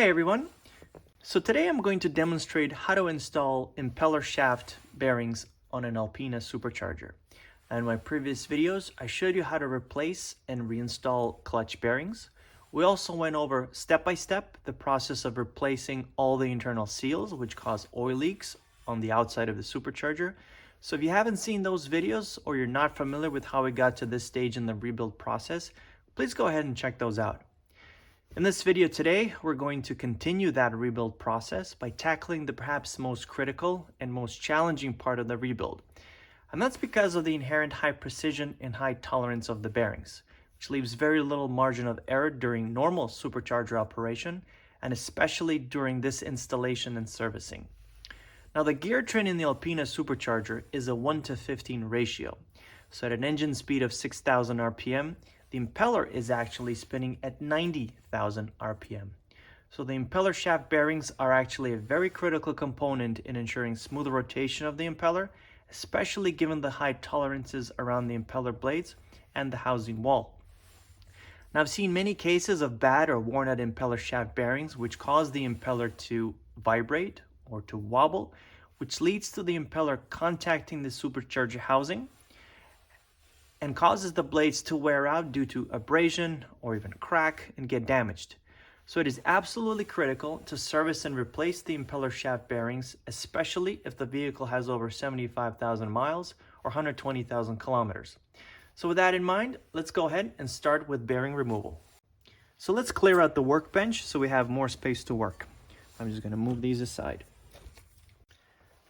Hi everyone. So today I'm going to demonstrate how to install impeller shaft bearings on an Alpina Supercharger. In my previous videos, I showed you how to replace and reinstall clutch bearings. We also went over step by step the process of replacing all the internal seals which cause oil leaks on the outside of the supercharger. So if you haven't seen those videos or you're not familiar with how we got to this stage in the rebuild process, please go ahead and check those out. In this video today, we're going to continue that rebuild process by tackling the perhaps most critical and most challenging part of the rebuild. And that's because of the inherent high precision and high tolerance of the bearings, which leaves very little margin of error during normal supercharger operation, and especially during this installation and servicing. Now, the gear train in the Alpina Supercharger is a 1:15 ratio. So at an engine speed of 6,000 RPM, the impeller is actually spinning at 90,000 RPM. So the impeller shaft bearings are actually a very critical component in ensuring smooth rotation of the impeller, especially given the high tolerances around the impeller blades and the housing wall. Now, I've seen many cases of bad or worn out impeller shaft bearings which cause the impeller to vibrate or to wobble, which leads to the impeller contacting the supercharger housing and causes the blades to wear out due to abrasion or even crack and get damaged. So it is absolutely critical to service and replace the impeller shaft bearings, especially if the vehicle has over 75,000 miles or 120,000 kilometers. So with that in mind, let's go ahead and start with bearing removal. So let's clear out the workbench so we have more space to work. I'm just going to move these aside.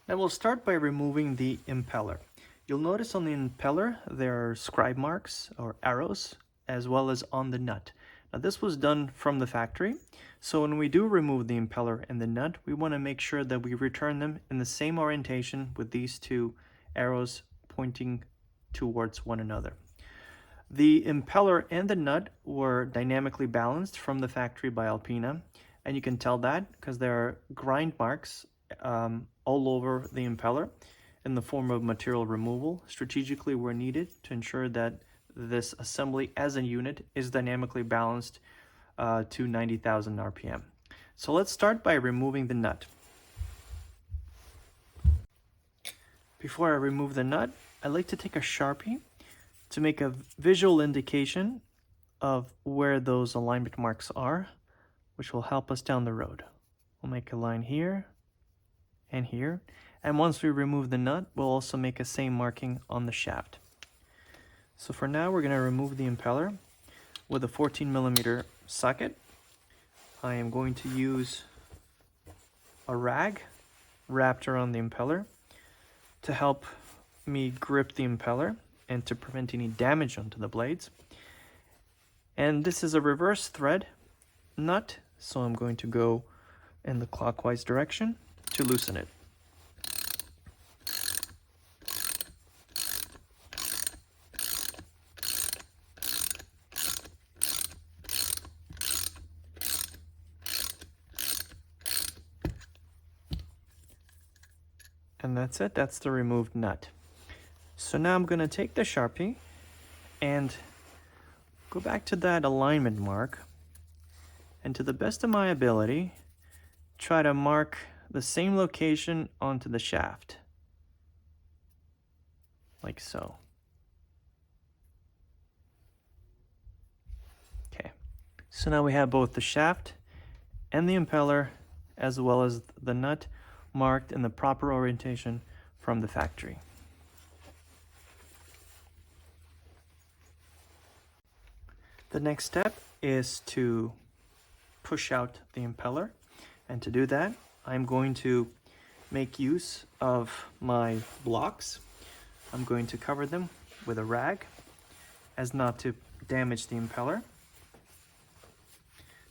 Now we'll start by removing the impeller. You'll notice on the impeller there are scribe marks or arrows as well as on the nut. Now this was done from the factory, so when we do remove the impeller and the nut, we want to make sure that we return them in the same orientation with these two arrows pointing towards one another. The impeller and the nut were dynamically balanced from the factory by Alpina, and you can tell that because there are grind marks all over the impeller in the form of material removal strategically where needed to ensure that this assembly as a unit is dynamically balanced to 90,000 RPM. So let's start by removing the nut. Before I remove the nut, I like to take a Sharpie to make a visual indication of where those alignment marks are, which will help us down the road. We'll make a line here and here. And once we remove the nut, we'll also make a same marking on the shaft. So for now, we're going to remove the impeller with a 14mm socket. I am going to use a rag wrapped around the impeller to help me grip the impeller and to prevent any damage onto the blades. And this is a reverse thread nut, so I'm going to go in the clockwise direction to loosen it. And that's it, that's the removed nut. So now I'm going to take the Sharpie and go back to that alignment mark, and to the best of my ability, try to mark the same location onto the shaft, like so. Okay, so now we have both the shaft and the impeller as well as the nut marked in the proper orientation from the factory. The next step is to push out the impeller, and to do that I'm going to make use of my blocks. I'm going to cover them with a rag as not to damage the impeller.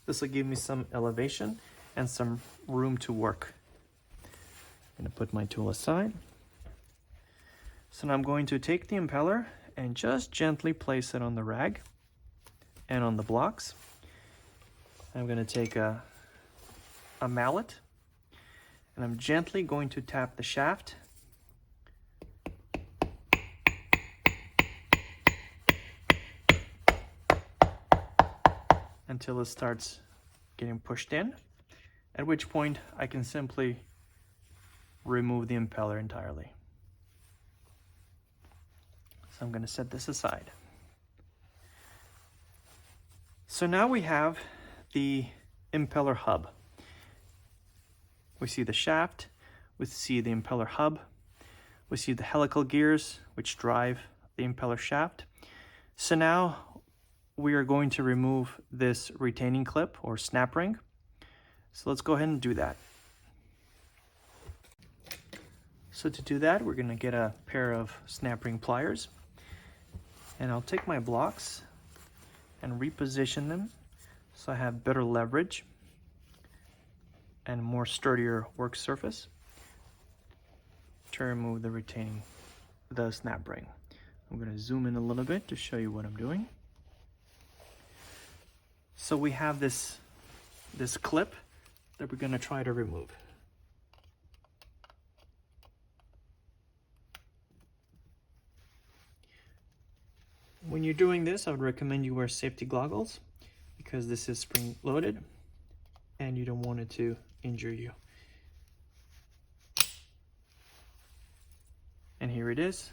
This will give me some elevation and some room to work. I'm going to put my tool aside. So now I'm going to take the impeller and just gently place it on the rag and on the blocks. I'm going to take a mallet and I'm gently going to tap the shaft until it starts getting pushed in. at which point I can simply remove the impeller entirely. So I'm going to set this aside. So now we have the impeller hub. We see the shaft, we see the impeller hub, we see the helical gears which drive the impeller shaft. So now we are going to remove this retaining clip or snap ring. So let's go ahead and do that. So to do that, we're going to get a pair of snap ring pliers, and I'll take my blocks and reposition them so I have better leverage and more sturdier work surface to remove the snap ring. I'm going to zoom in a little bit to show you what I'm doing. So we have this clip that we're going to try to remove. When you're doing this, I would recommend you wear safety goggles because this is spring loaded and you don't want it to injure you. And here it is,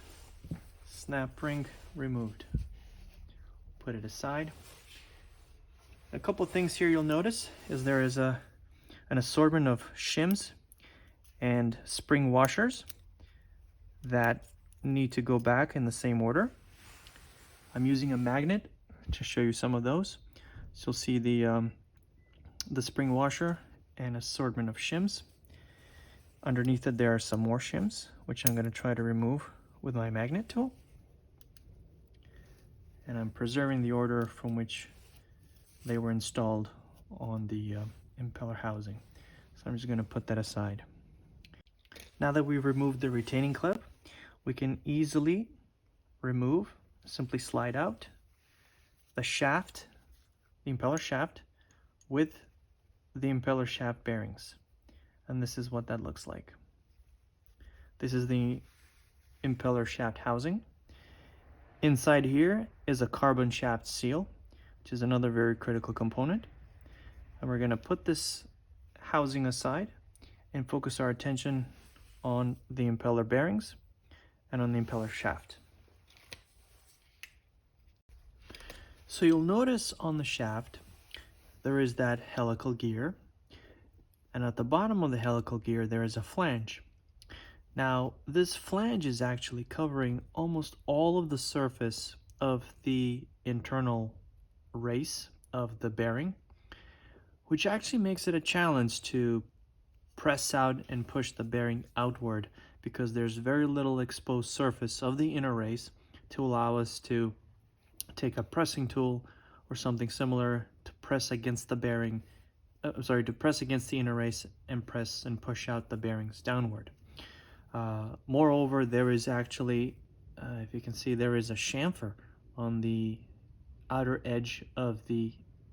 snap ring removed. Put it aside. A couple things here you'll notice is there is an assortment of shims and spring washers that need to go back in the same order. I'm using a magnet to show you some of those. So you'll see the spring washer and assortment of shims. Underneath it there are some more shims, which I'm going to try to remove with my magnet tool. And I'm preserving the order from which they were installed on the impeller housing. So I'm just going to put that aside. Now that we've removed the retaining clip, we can easily remove, simply slide out the shaft, the impeller shaft, with the impeller shaft bearings. And this is what that looks like. This is the impeller shaft housing. Inside here is a carbon shaft seal, which is another very critical component. And we're going to put this housing aside and focus our attention on the impeller bearings and on the impeller shaft. So you'll notice on the shaft there is that helical gear, and at the bottom of the helical gear there is a flange. Now this flange is actually covering almost all of the surface of the internal race of the bearing, which actually makes it a challenge to press out and push the bearing outward because there's very little exposed surface of the inner race to allow us to take a pressing tool or something similar to press against the bearing, to press against the inner race and press and push out the bearings downward. Moreover, there is actually, if you can see, there is a chamfer on the outer edge of the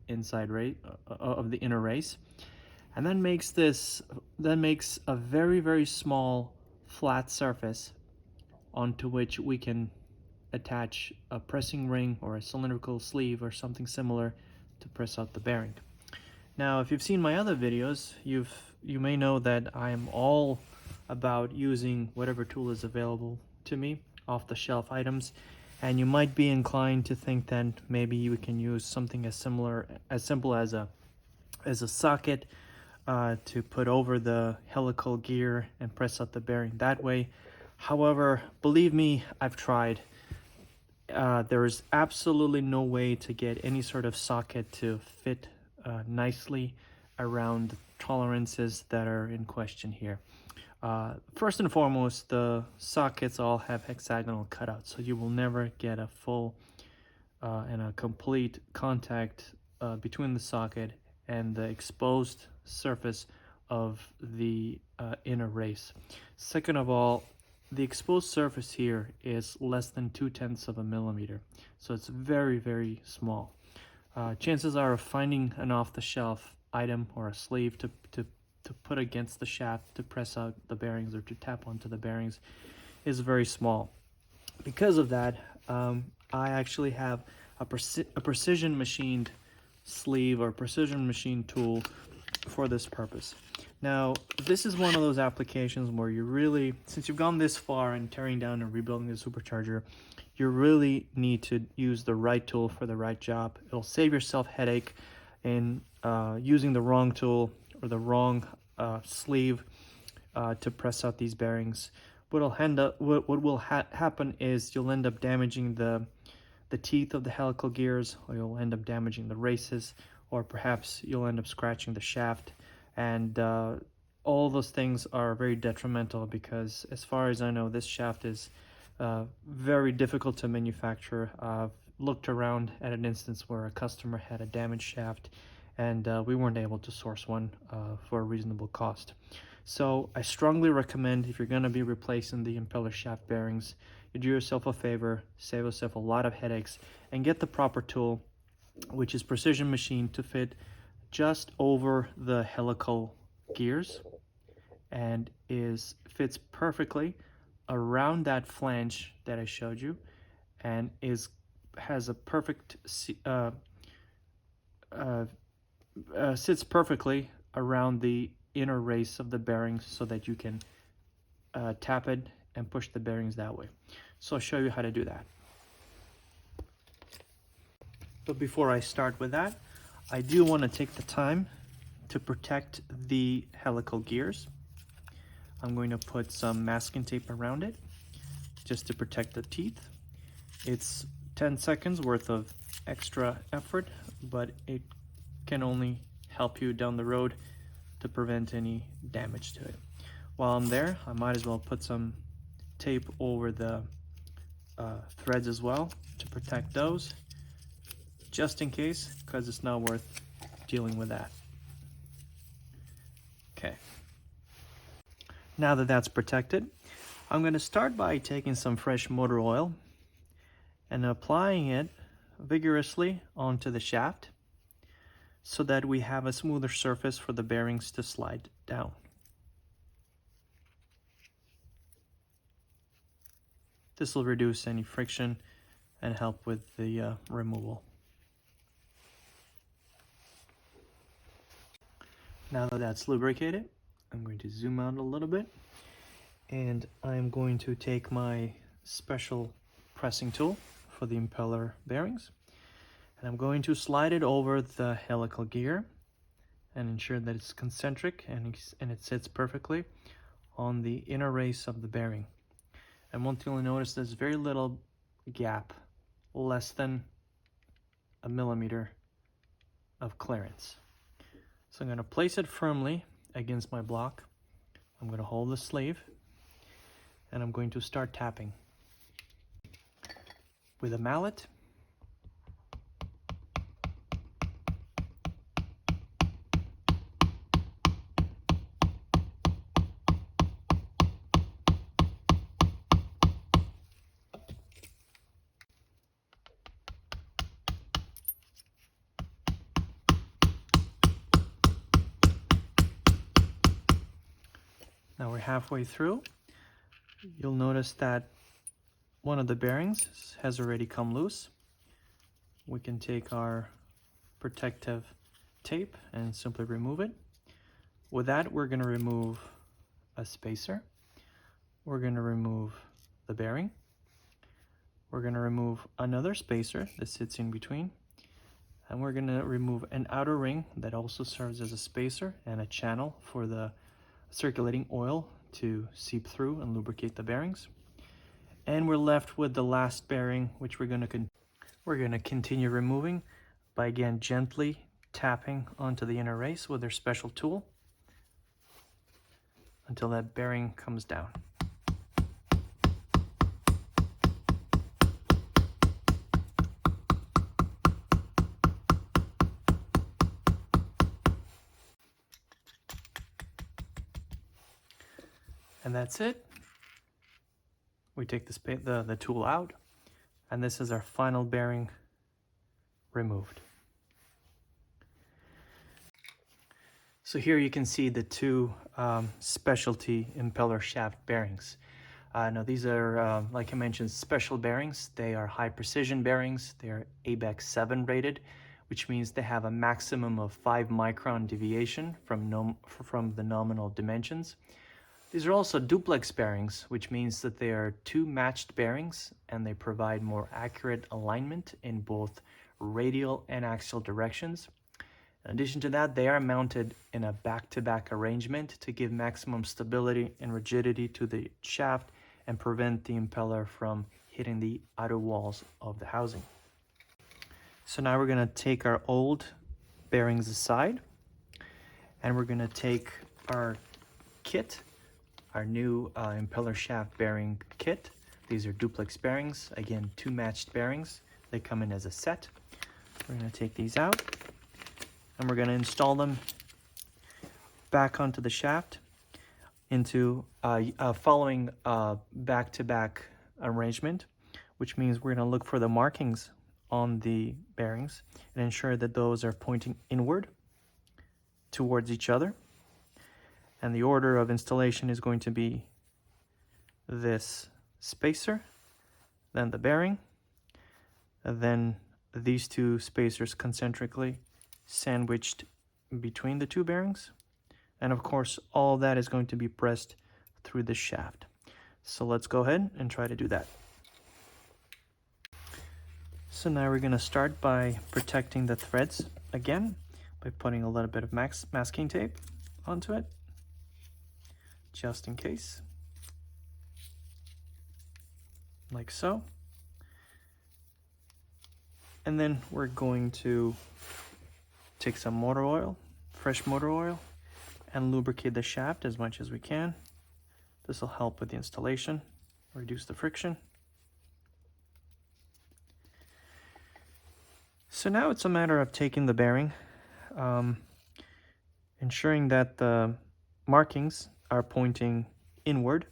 inside race, of the inner race, and that makes a very, very small flat surface onto which we can attach a pressing ring or a cylindrical sleeve or something similar to press out the bearing. Now, if you've seen my other videos, you may know that I'm all about using whatever tool is available to me, off-the-shelf items, and you might be inclined to think that maybe you can use something as simple as a socket to put over the helical gear and press out the bearing that way. However, believe me, I've tried. There is absolutely no way to get any sort of socket to fit nicely around the tolerances that are in question here. First and foremost, the sockets all have hexagonal cutouts, so you will never get a full and a complete contact between the socket and the exposed surface of the inner race. Second of all, the exposed surface here is less than 0.2 of a millimeter, so it's very, very small. Chances are of finding an off-the-shelf item or a sleeve to put against the shaft to press out the bearings or to tap onto the bearings is very small. Because of that, I actually have a precision machined sleeve or precision machined tool for this purpose. Now, this is one of those applications where you really, since you've gone this far in tearing down and rebuilding the supercharger, you really need to use the right tool for the right job. It'll save yourself headache in using the wrong tool or the wrong sleeve to press out these bearings. What will happen is you'll end up damaging the teeth of the helical gears, or you'll end up damaging the races, or perhaps you'll end up scratching the shaft. And all those things are very detrimental because, as far as I know, this shaft is very difficult to manufacture. I've looked around at an instance where a customer had a damaged shaft, and we weren't able to source one for a reasonable cost. So I strongly recommend, if you're going to be replacing the impeller shaft bearings, you do yourself a favor, save yourself a lot of headaches, and get the proper tool, which is precision machined to fit just over the helical gears and fits perfectly around that flange that I showed you, and has a perfect sits perfectly around the inner race of the bearings so that you can tap it and push the bearings that way. So I'll show you how to do that. But before I start with that, I do want to take the time to protect the helical gears. I'm going to put some masking tape around it just to protect the teeth. It's 10 seconds worth of extra effort, but it can only help you down the road to prevent any damage to it. While I'm there, I might as well put some tape over the threads as well to protect those, just in case, because it's not worth dealing with that. Okay. Now that that's protected, I'm going to start by taking some fresh motor oil and applying it vigorously onto the shaft so that we have a smoother surface for the bearings to slide down. This will reduce any friction and help with the removal. Now that that's lubricated, I'm going to zoom out a little bit, and I'm going to take my special pressing tool for the impeller bearings, and I'm going to slide it over the helical gear and ensure that it's concentric and it sits perfectly on the inner race of the bearing. And one thing you'll notice, there's very little gap, less than a millimeter of clearance. So I'm going to place it firmly against my block. I'm going to hold the sleeve, and I'm going to start tapping with a mallet. Now we're halfway through. You'll notice that one of the bearings has already come loose. We can take our protective tape and simply remove it. With that, we're going to remove a spacer. We're going to remove the bearing. We're going to remove another spacer that sits in between. And we're going to remove an outer ring that also serves as a spacer and a channel for the circulating oil to seep through and lubricate the bearings. And we're left with the last bearing, which we're going to continue removing by, again, gently tapping onto the inner race with our special tool until that bearing comes down. And that's it. We take the tool out, and this is our final bearing removed. So here you can see the two specialty impeller shaft bearings. Now these are, like I mentioned, special bearings. They are high precision bearings. They are ABEX 7 rated, which means they have a maximum of 5 micron deviation from the nominal dimensions. These are also duplex bearings, which means that they are 2 matched bearings and they provide more accurate alignment in both radial and axial directions. In addition to that, they are mounted in a back-to-back arrangement to give maximum stability and rigidity to the shaft and prevent the impeller from hitting the outer walls of the housing. So now we're going to take our old bearings aside and we're going to take our kit, our new impeller shaft bearing kit. These are duplex bearings, again 2 matched bearings. They come in as a set. We're going to take these out and we're going to install them back onto the shaft into following back-to-back arrangement, which means we're going to look for the markings on the bearings and ensure that those are pointing inward towards each other. And the order of installation is going to be this spacer, then the bearing, and then these 2 spacers concentrically sandwiched between the 2 bearings. And of course, all of that is going to be pressed through the shaft. So let's go ahead and try to do that. So now we're going to start by protecting the threads again by putting a little bit of masking tape onto it, just in case, like so. And then we're going to take some motor oil, fresh motor oil, and lubricate the shaft as much as we can. This will help with the installation, reduce the friction. So now it's a matter of taking the bearing, ensuring that the markings are pointing inward,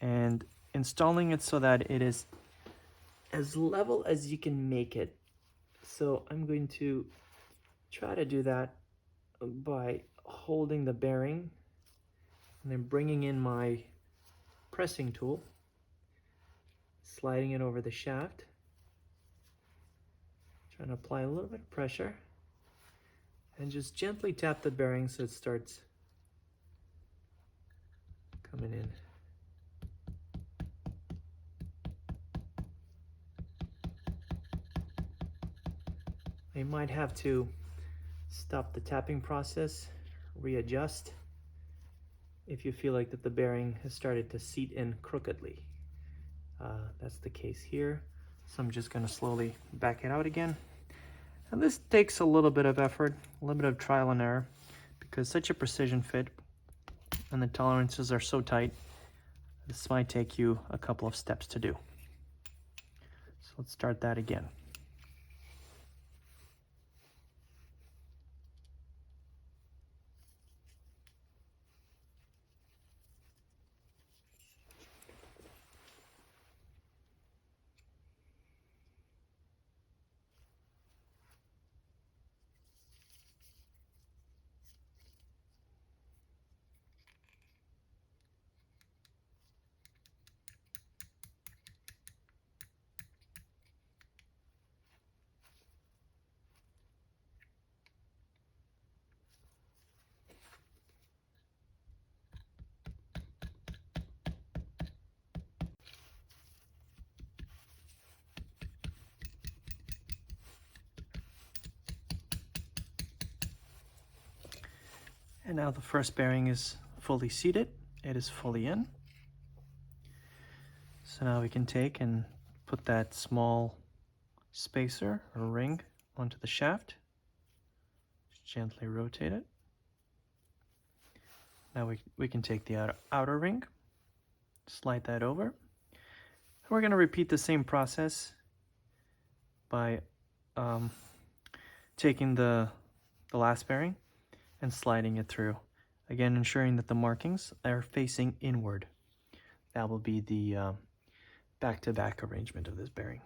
and installing it so that it is as level as you can make it. So I'm going to try to do that by holding the bearing and then bringing in my pressing tool, sliding it over the shaft, trying to apply a little bit of pressure, and just gently tap the bearing so it starts coming in. You might have to stop the tapping process, readjust if you feel like that the bearing has started to seat in crookedly. That's the case here. So I'm just going to slowly back it out again. And this takes a little bit of effort, a little bit of trial and error, because such a precision fit and the tolerances are so tight, this might take you a couple of steps to do. So let's start that again. And now the first bearing is fully seated. It is fully in. So now we can take and put that small spacer or ring onto the shaft. Just gently rotate it. Now we can take the outer ring, slide that over. And we're going to repeat the same process by taking the last bearing and sliding it through. Again, ensuring that the markings are facing inward. That will be the back-to-back arrangement of this bearing.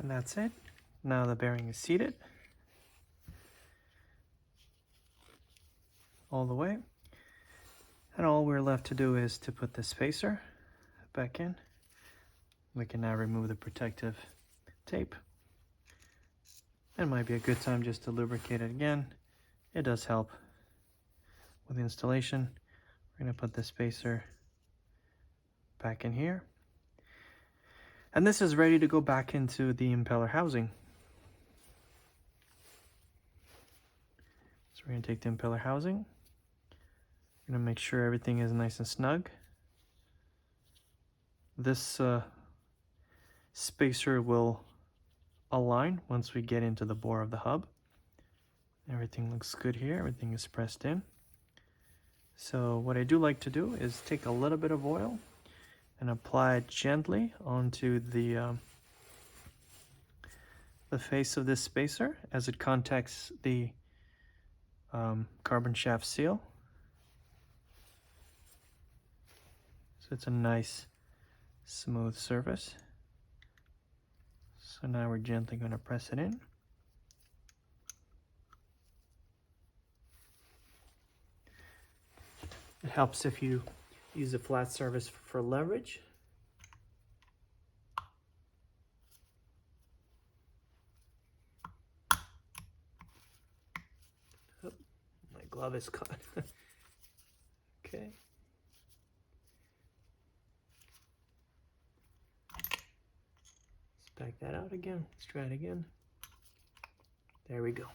And that's it. Now the bearing is seated all the way. And all we're left to do is to put the spacer back in. We can now remove the protective tape. It might be a good time just to lubricate it again. It does help with the installation. We're going to put the spacer back in here. And this is ready to go back into the impeller housing. So we're going to take the impeller housing. We're going to make sure everything is nice and snug. This spacer will align once we get into the bore of the hub. Everything looks good here. Everything is pressed in. So what I do like to do is take a little bit of oil and apply it gently onto the face of this spacer as it contacts the carbon shaft seal. So it's a nice smooth surface. So now we're gently going to press it in. It helps if you use a flat surface for leverage. Oh, my glove is caught. Okay. Let's back that out again. Let's try it again. There we go.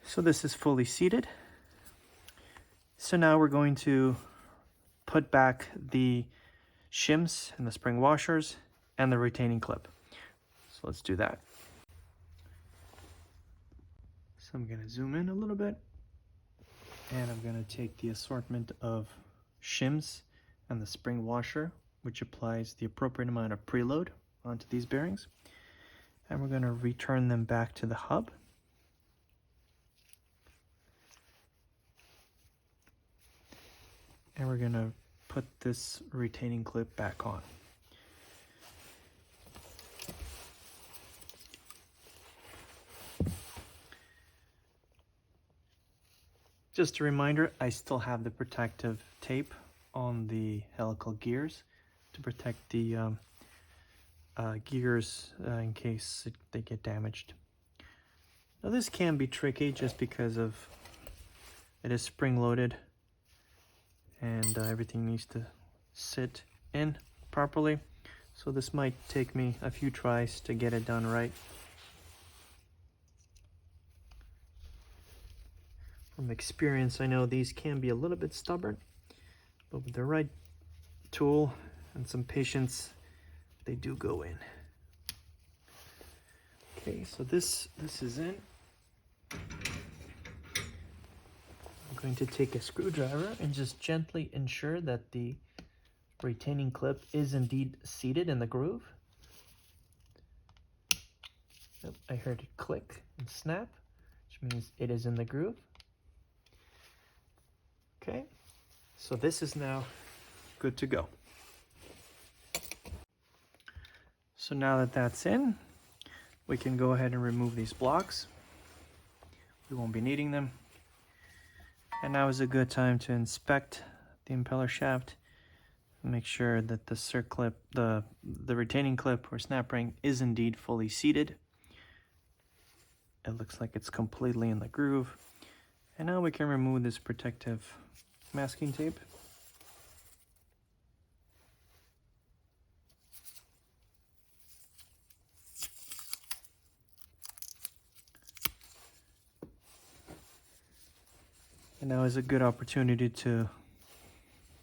So this is fully seated. So now we're going to put back the shims and the spring washers and the retaining clip. So let's do that. So I'm going to zoom in a little bit, and I'm going to take the assortment of shims and the spring washer, which applies the appropriate amount of preload onto these bearings, and we're going to return them back to the hub. And we're going to put this retaining clip back on. Just a reminder, I still have the protective tape on the helical gears to protect the gears in case they get damaged. Now this can be tricky just because of it is spring loaded, and everything needs to sit in properly. So this might take me a few tries to get it done right. From experience, I know these can be a little bit stubborn, but with the right tool and some patience, they do go in. Okay, so this is in. I'm going to take a screwdriver and just gently ensure that the retaining clip is indeed seated in the groove. Yep, I heard it click and snap, which means it is in the groove. Okay, so this is now good to go. So now that that's in, we can go ahead and remove these blocks. We won't be needing them. And now is a good time to inspect the impeller shaft and make sure that the circlip, the retaining clip or snap ring is indeed fully seated. It looks like it's completely in the groove. And now we can remove this protective masking tape. And now is a good opportunity to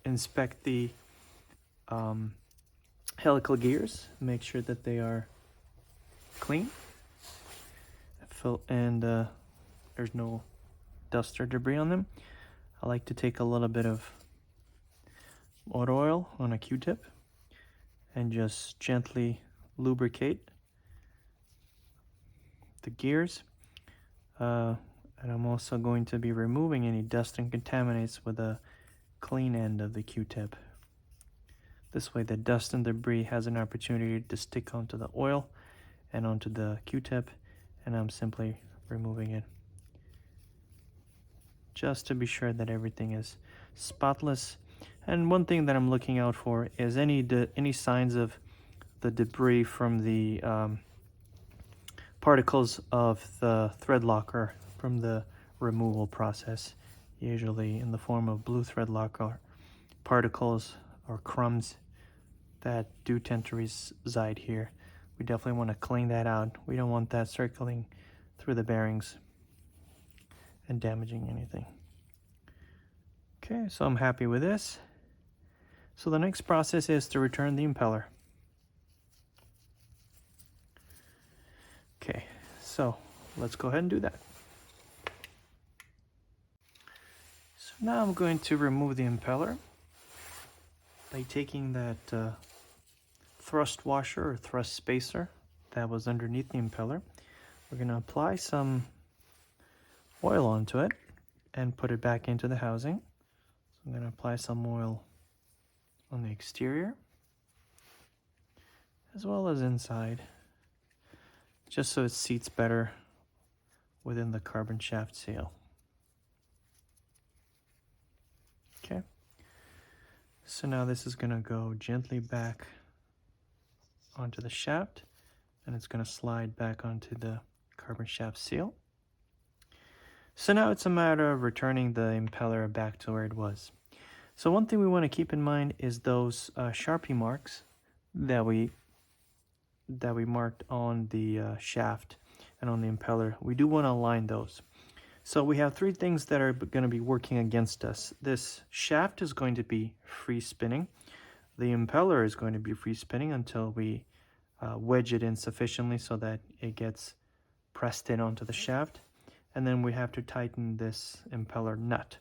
inspect the helical gears, make sure that they are clean, and there's no dust or debris on them. I like to take a little bit of motor oil on a Q-tip and just gently lubricate the gears. And I'm also going to be removing any dust and contaminants with a clean end of the Q-tip. This way the dust and debris has an opportunity to stick onto the oil and onto the Q-tip, and I'm simply removing it just to be sure that everything is spotless. And one thing that I'm looking out for is any signs of the debris from the particles of the thread locker from the removal process, usually in the form of blue thread locker particles or crumbs that do tend to reside here. We definitely want to clean that out. We don't want that circling through the bearings and damaging anything. Okay, so I'm happy with this. So the next process is to return the impeller. Okay, so let's go ahead and do that. So now I'm going to remove the impeller by taking that thrust washer or thrust spacer that was underneath the impeller. We're going to apply some oil onto it and put it back into the housing. So I'm going to apply some oil on the exterior as well as inside, just so it seats better within the carbon shaft seal. Okay, so now this is going to go gently back onto the shaft, and it's going to slide back onto the carbon shaft seal. So now it's a matter of returning the impeller back to where it was. So one thing we want to keep in mind is those Sharpie marks that we marked on the shaft and on the impeller. We do want to align those. So we have three things that are going to be working against us. This shaft is going to be free spinning. The impeller is going to be free spinning until we wedge it in sufficiently so that it gets pressed in onto the shaft. And then we have to tighten this impeller nut.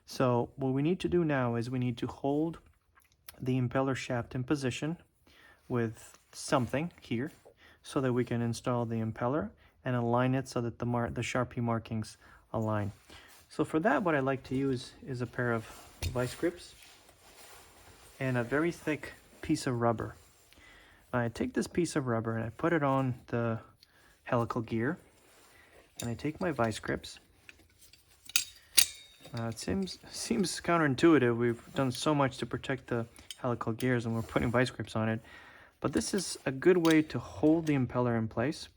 So what we need to do now is we need to hold the impeller shaft in position with something here so that we can install the impeller and align it so that the Sharpie markings align. So for that, what I like to use is a pair of vice grips and a very thick piece of rubber. I take this piece of rubber and I put it on the helical gear, and I take my vice grips. It seems counterintuitive. We've done so much to protect the helical gears and we're putting vice grips on it. But this is a good way to hold the impeller in place.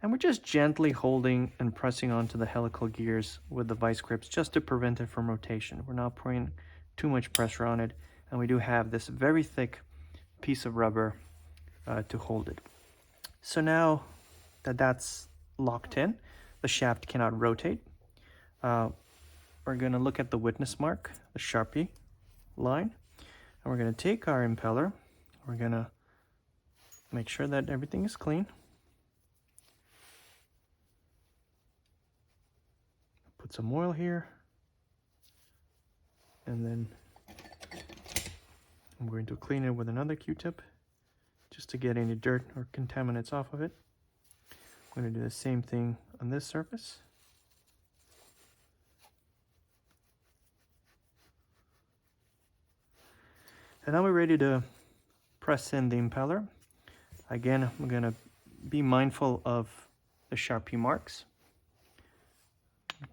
And we're just gently holding and pressing onto the helical gears with the vice grips just to prevent it from rotation. We're not putting too much pressure on it. And we do have this very thick piece of rubber to hold it. So now that that's locked in, the shaft cannot rotate. We're going to look at the witness mark, the Sharpie line, and we're going to take our impeller. We're going to make sure that everything is clean. Put some oil here, and then I'm going to clean it with another Q-tip just to get any dirt or contaminants off of it. I'm going to do the same thing on this surface. And now we're ready to press in the impeller. Again, I'm going to be mindful of the Sharpie marks.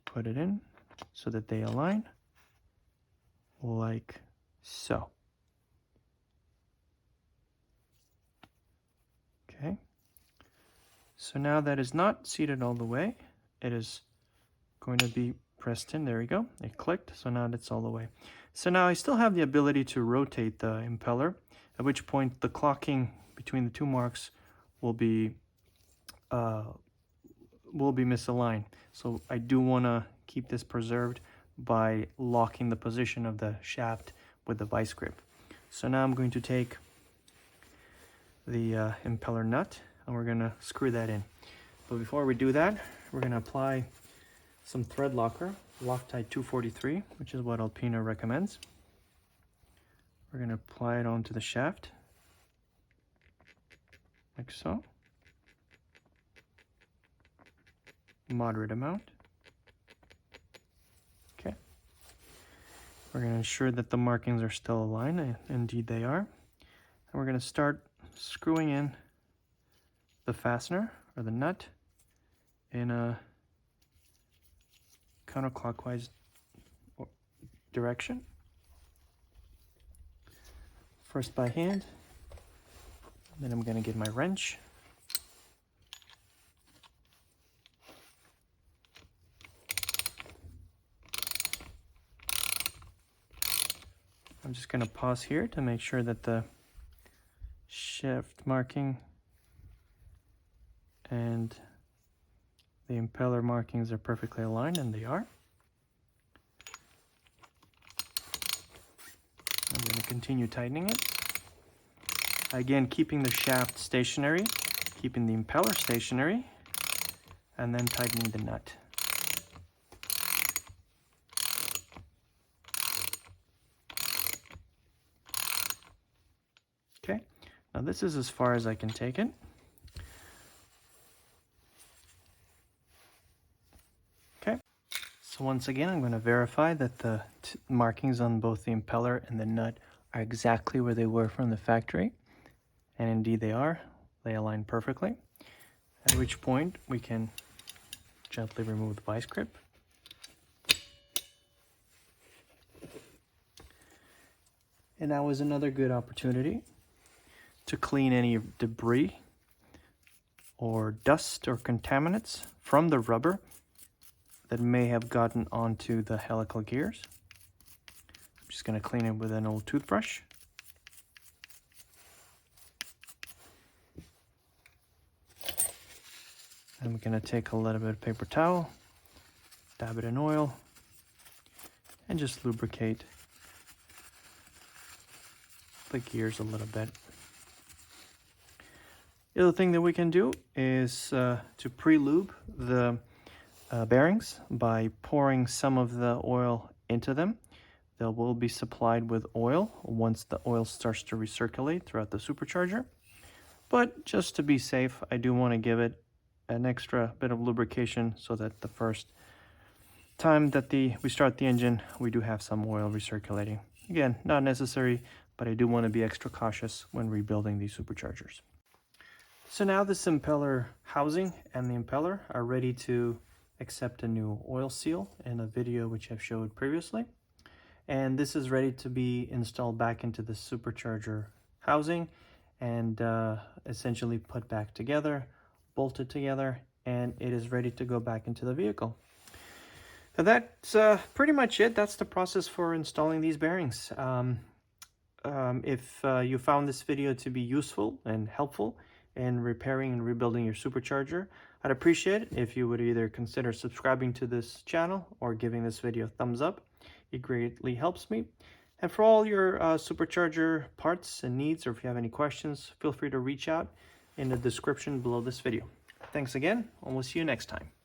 Put it in so that they align like so. Okay. So now that is not seated all the way. It is going to be pressed in. There we go. It clicked. So now it's all the way. So now I still have the ability to rotate the impeller, at which point the clocking between the two marks will be misaligned. So I do want to keep this preserved by locking the position of the shaft with the vice grip. So now I'm going to take the impeller nut and we're going to screw that in. But before we do that, we're going to apply some thread locker, Loctite 243, which is what Alpina recommends. We're going to apply it onto the shaft, like so. Moderate amount. Okay. We're going to ensure that the markings are still aligned, and indeed they are. we're going to start screwing in the fastener or the nut in a counterclockwise direction. First by hand, then I'm going to get my wrench. I'm just going to pause here to make sure that the shaft marking and the impeller markings are perfectly aligned, and they are. I'm going to continue tightening it. Again, keeping the shaft stationary, keeping the impeller stationary, and then tightening the nut. Okay, now this is as far as I can take it. Okay, so once again, I'm going to verify that the markings on both the impeller and the nut are exactly where they were from the factory. And indeed they are. They align perfectly. At which point we can gently remove the vice grip. And that was another good opportunity to clean any debris or dust or contaminants from the rubber that may have gotten onto the helical gears. I'm just going to clean it with an old toothbrush. I'm going to take a little bit of paper towel, dab it in oil, and just lubricate the gears a little bit. The other thing that we can do is to pre-lube the bearings by pouring some of the oil into them. They will be supplied with oil once the oil starts to recirculate throughout the supercharger. But just to be safe, I do want to give it an extra bit of lubrication so that the first time that we start the engine, we do have some oil recirculating. Again, not necessary, but I do want to be extra cautious when rebuilding these superchargers. So now this impeller housing and the impeller are ready to accept a new oil seal in a video which I've showed previously. And this is ready to be installed back into the supercharger housing and essentially put back together, bolted together, and it is ready to go back into the vehicle. So that's pretty much it. That's the process for installing these bearings. If you found this video to be useful and helpful in repairing and rebuilding your supercharger, I'd appreciate it if you would either consider subscribing to this channel or giving this video a thumbs up. It greatly helps me. And for all your supercharger parts and needs, or if you have any questions, feel free to reach out in the description below this video. Thanks again, and we'll see you next time.